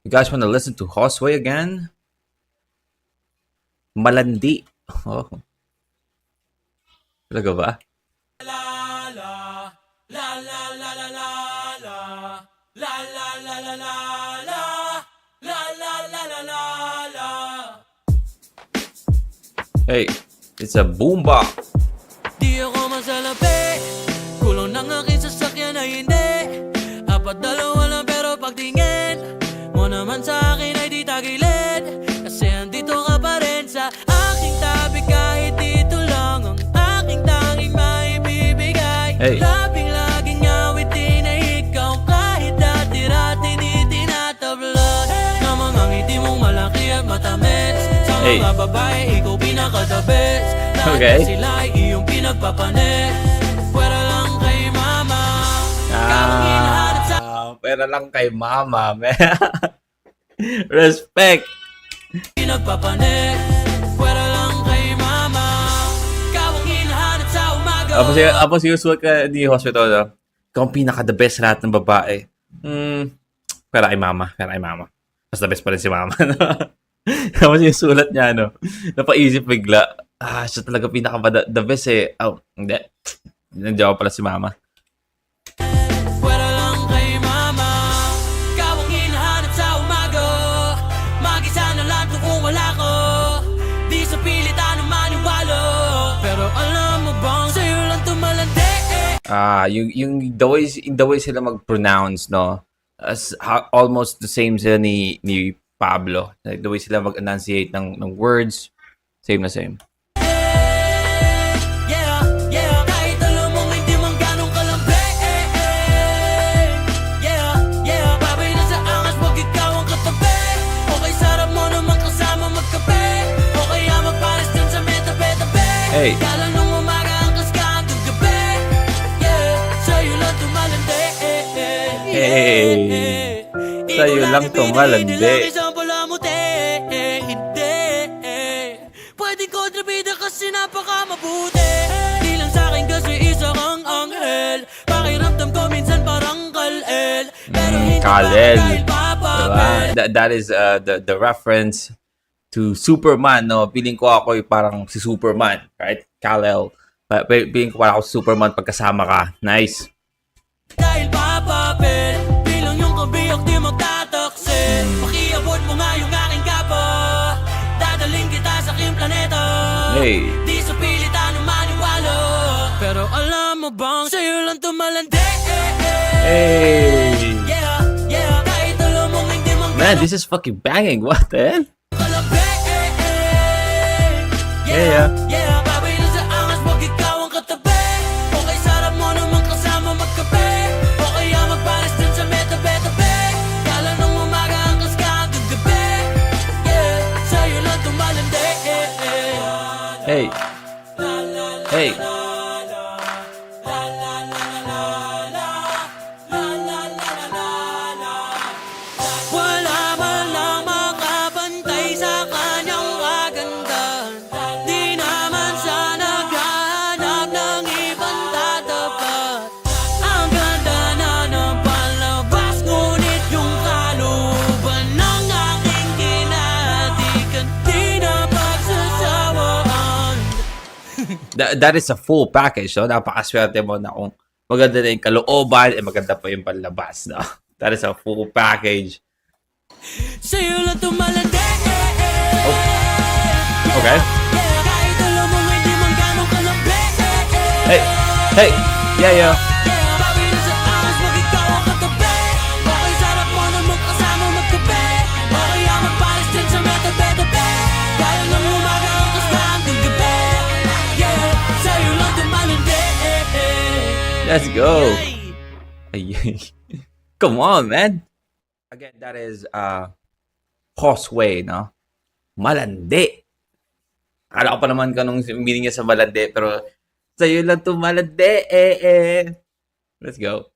You guys want to listen to Hosway again? Malandi. Oh. Talaga ba? Hey, it's a boombox. Di ako masalapi, kulong ng aking sasakyan ay hindi. Apat dalawa lang pero pagtingin mo naman sa akin ay di tagilid. Kasi andito ka pa rin sa aking tabi, kahit dito lang ang aking tanging maibibigay. Hey. Labing laging awitin ay ikaw, kahit dati-rati di tinatablad na mga ngiti mong malaki at matamis. Sa Hey. mga babae, ikaw pinaka-the best. Okay. Sila ay iyong pinagpapanis. Pwera lang kay mama. Pera lang kay mama, man. Respect. Pinagpapanis. Pwera lang kay mama. Ikaw ang hinahanap sa umaga. Apo sinusuot ka ni hospital, no? Ikaw ang pinaka-the best lahat ng babae. Pera kay mama. Mas the best pa rin si mama, no? Tapos yung sulat niya, no? Napaisip bigla. Siya talaga pinaka-the best eh. Oh, hindi. Nandiyan pala si mama. Pwera lang kay mama. Ikaw ang hinahanap sa umaga. Mag-isa na lang to kung wala ko. Di sa pilitan ng maniwalo. Pero alam mo bang sa'yo lang tumalandi. Yung the way sila mag-pronounce, no? Almost the same sila ni Pablo. Like, the way sila mag-enunciate ng words, same na same. Yeah, yeah. Kahit alam mong hindi man ganong kalambre. Yeah, yeah. Babay na sa angas, wag ikaw ang katabi. Okay, sarap mo naman kasama magkape. O kaya magpares dyan sa metabe-tabe. Hey. Kala nung umaga hanggang hanggang gabi. Yeah, sa'yo lang tumalandi. Hey. Sa'yo lang tumalandi. Pwedeng kontrabida kasi napakamabuti. Di lang sa'kin kasi isa kang anghel. Pakiramdam ko minsan parang Kal-El. Pero hindi Kal-El. dahil papapel. That is the reference to Superman, no? Feeling ko ako parang si Superman, right? Kal-El. Feeling ko parang ako si Superman pagkasama ka. Nice. Dahil papapel, bilang yung kabiyok di magtataksin. Pakiabot mo nga yung aking kapa. Dadaling kita sa aking planeta. Hey. Di sa pilitan ng maniwalo. Pero alam mo bang sa'yo lang tumalandi. Hey. Yeah, yeah. Kahit alam mong hindi man Man, this is fucking banging. What the hell? kalabi. Yeah. Yeah, babay na sa angas, wag ikaw ang katabi. Okay, sarap mo naman kasama magkape. O kaya magpares dyan sa metabe-tabe. Kala nung umaga hanggang hanggang gabi. Yeah, sa'yo lang tumalandi. Hey. Hey. Wala man lang makabantay sa kanyang kagandahan. Di naman siya naghahanap ng ibang tatapat. Ang ganda na ng palabas, ngunit yung kaluban ng aking kinahatikan di na pagsasawaan. That is a full package, no? Napakaswerte mo na kung maganda na yung kalooban, maganda pa yung panlabas, no? That is a full package. Sa'yo lang tumalandi. Okay. Kahit alam mo hindi man ganong kalambi. Hey. Hey. Yeah. Bawi na sa angas, wag ikaw ang katabi. Okay, sarap mo naman kasama magkape. O kaya magpares dyan sa metabe-tabe. Kaya nang umaga hanggang hanggang gabi. Yeah, sa'yo lang tumalandi. Let's go. Ay. Come on, man. Again, that is Hosway, no? Malandi. Akala ko pa naman kanong meaning niya sa malandi, pero sa'yo lang to malandi. Let's go.